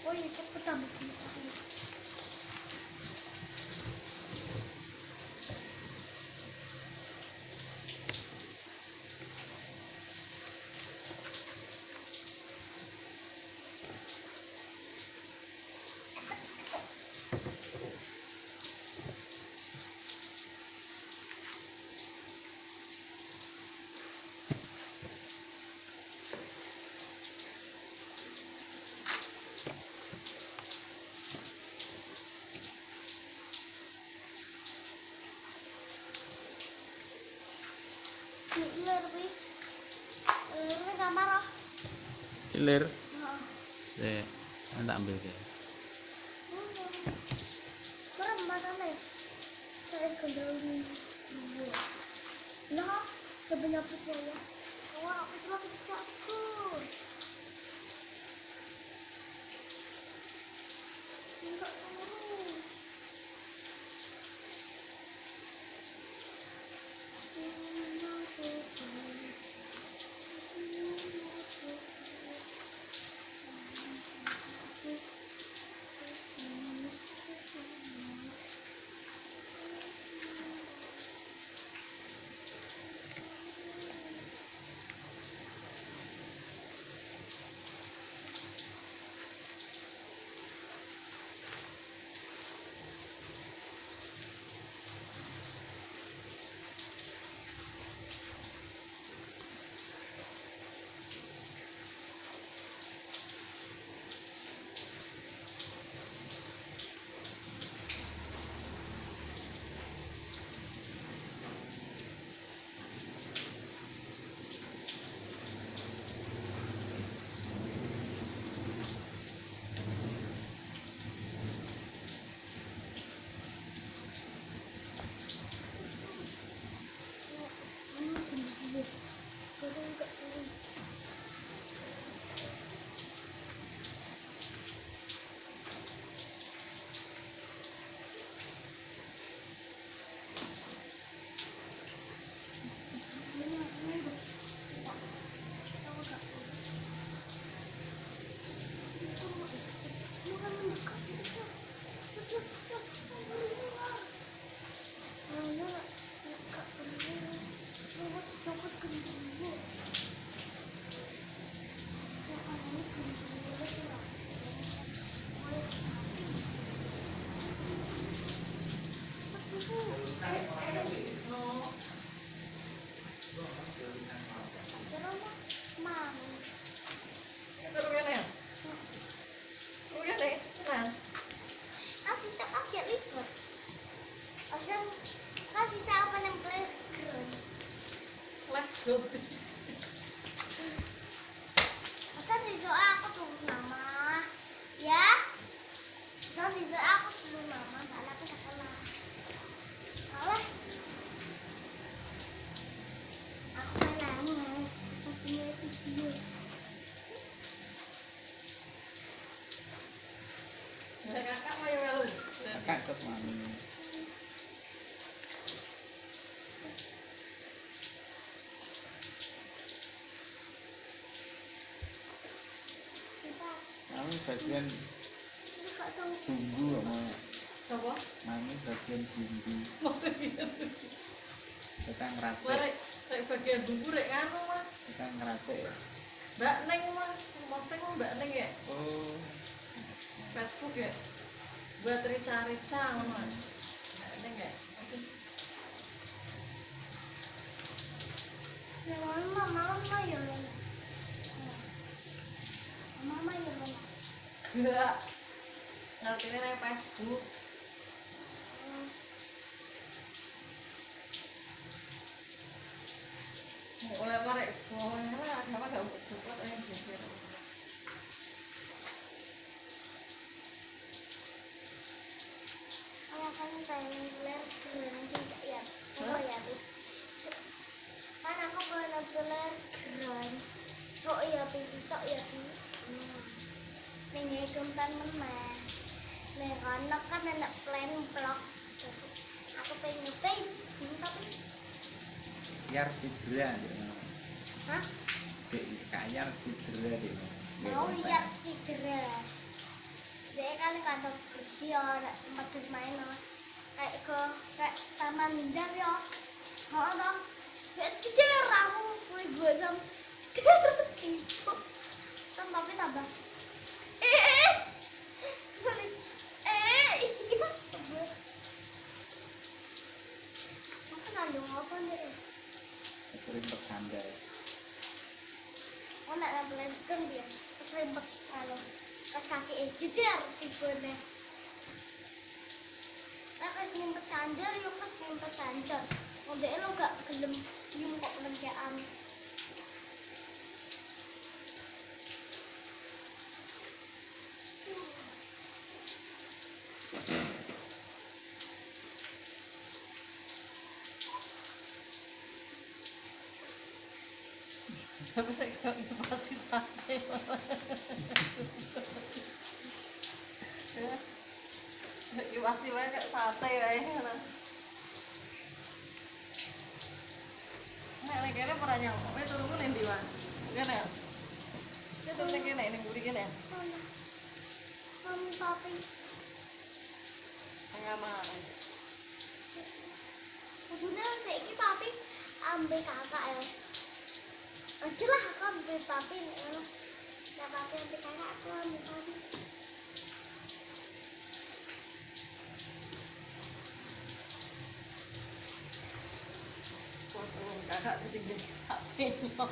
Oh iya, cepet tambah. Hilir. Tak ambil ke. Nah, sebenarnya saya. Wah, aku cuma kecakku. Enggak tahu. Masa siswa aku tulis nama, ya? Masa siswa aku tulis nama, karena aku sekolah. Oleh, aku nanya, aku punya video. Kakak mau ya lu? Kakak ikut mami. Mami bagian bumbu sama Apa? mami bagian bumbu. Maksudnya Kita ngeracik. Rek bagian bumbu rek nganu mah. Kita ngeracik ya. Mbak Neng mah, maksudnya mah Mbak Neng ya. Oh. Facebook ya. Buat rica-rica mah. Mbak Neng ya. Ya mama ya. Mama ya mama. Enggak. Ngertinya nang Facebook. Oleh apa rek? Pokoknya lah, kenapa gak buat support aja sih. Kalau kamu pengen belajar juga ya, oh ya tuh. Kan aku benar-benar keren. Sok ya tuh. Pengen kempan menang. Nih anak kan anak plan blok. Aku pengen nyetain, tapi Biar cedera dia. hah? Kayar cedera dia. Mau lihat cedera. Dia kan kadang pergi orang tempat bermain kayak kayak taman ninja ya. Mau dong. Kayak cedera aku mulai gue jam. Gitu. Tapi tambah. Iya. Aku nandung apa nih? Sering bercanda. Oh nak nambah dia. Keselimpet kalau pas kaki jeder tipenya. Nah pas nyempet sandal yuk pas nyempet sandal. Model lo gak gelem nyum kok kerjaan. Tapi saya masih santai. Ya, masih banyak sate kayaknya. Nek kene pernah nyampe turunku ning ndi, Wan? Kene ya. Kita turun kene ning buri kene ya. Tapi Tengah mana? udah saiki papi ambil kakak ya. Aja lah aku ambil papi ya. Nah papi ambil kakak aku ambil papi. Foto kakak ketinggian HP-nya.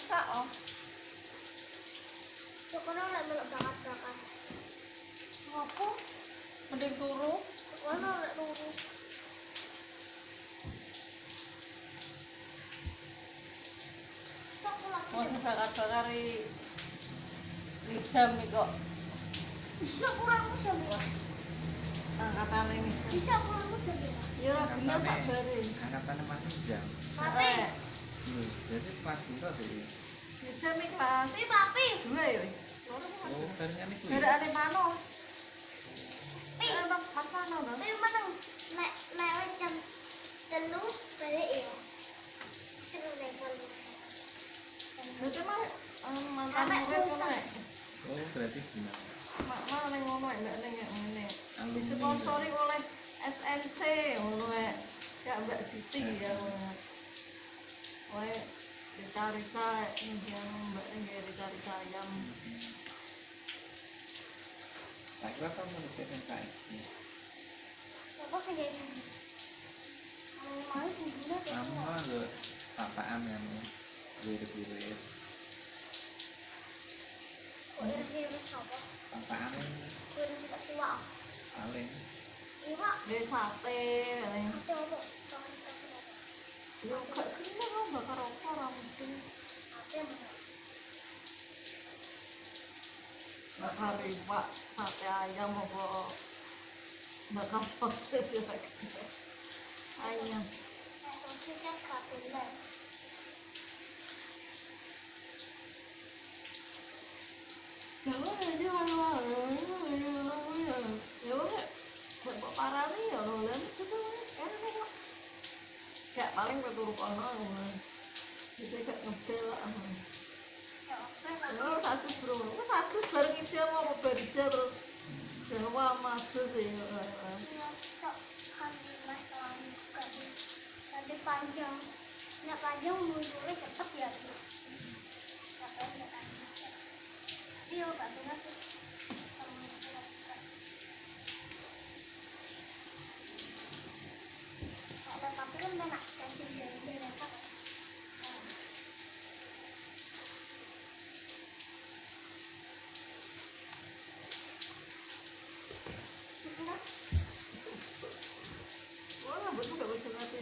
Kak, oh. Cokono lek melok bakat-bakat. Apa? Mending turu. Cokono lek turu. Sok lagi. Mau bakar-bakar Nizam iki kok. Bisa kurang jam ya. Angkatane Nizam. Bisa kurang jam ya. Ya ora bener tak bare. Angkatan mati jam. Papi, Jadi kelas dua tuh. Nizam iki kelas papi. 2 ya. Oh, barunya itu. Gara-gara Mano. Pi. Mas Mano to. Tapi meneng nek jam 3 balik ya. Seru level. Berarti mah mantan murid ngono ya. Oh, berarti gimana? Mana ning ngono ya, enggak ning ngene. Alumni. Disponsori oleh SNC ngono ya. Ya Mbak Siti ya ngono. Wae Rita ini Mbak ini Rita ayam. Tak kira kamu menulis yang kayak ini. Siapa sih dia ini? Mau tingginya kayak Kamu mah gak apaan yang wirid-wirid. kok iris apa? Apaan Iris tak siwa. paling. Iwa. Dia sate. Ada apa? Yo gak kena kok bakar apa ora mungkin. Apa yang benar? Bakar iwak, sate ayam apa bakar sosis ya. Ayam. Nek sosis kan kapilnya. Kalau aja ya udah buat parani ya lo lan itu enak kok. Kayak paling keturu kono itu kayak ngedel Ya, oke. lo satu bro lo satu bareng ijam apa berja terus Jawa maju sih Iya, sok kan mas kalau suka di tadi panjang. Nek panjang mundurnya cepet ya. Tapi enggak kan. Iya, Kak, benar sih. Kalau papi kan enak kancing dari apa? wah betul gak bisa ngerti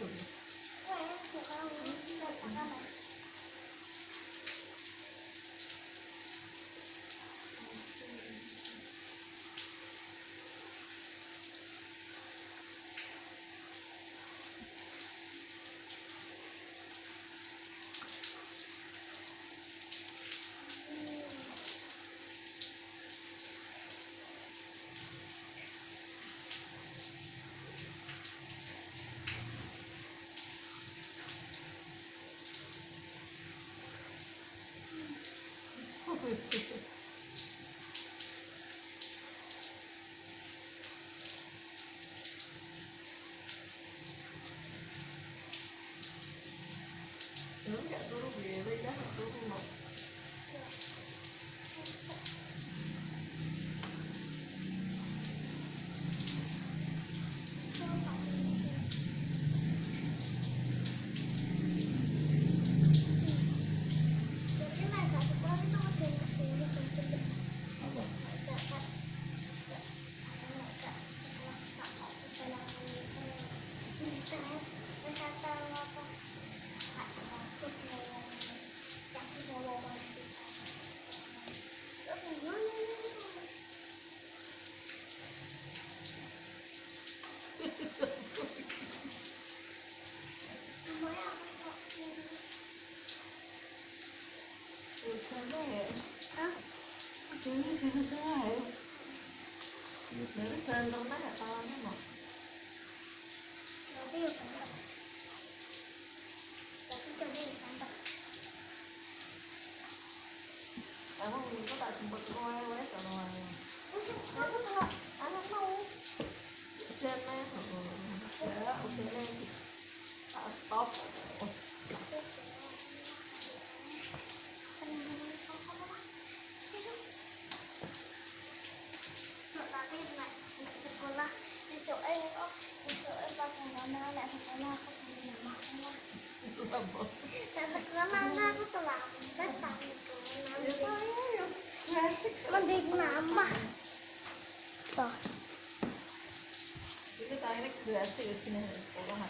Wah, sekarang ini kita makan. Lu nggak turu biru dah turu mau. Jadi mereka sekolah itu ada yang sini penting. Apa? Sana ya. Ini sini sana ya. Dari berantem nggak tahunya mau. Emang itu tak jemput kowe sama wae. Anak mau. Jane. Ya, udah nih. Tak stop. Sekolah besoknya pas nggak nak sekolah aku punya mama. Itu apa? Dan sekarang aku terlambat tahu itu. Ya saya ya. Klasik. Mending mama. Tuh. Ini tayangnya kreasi di sini sekolah.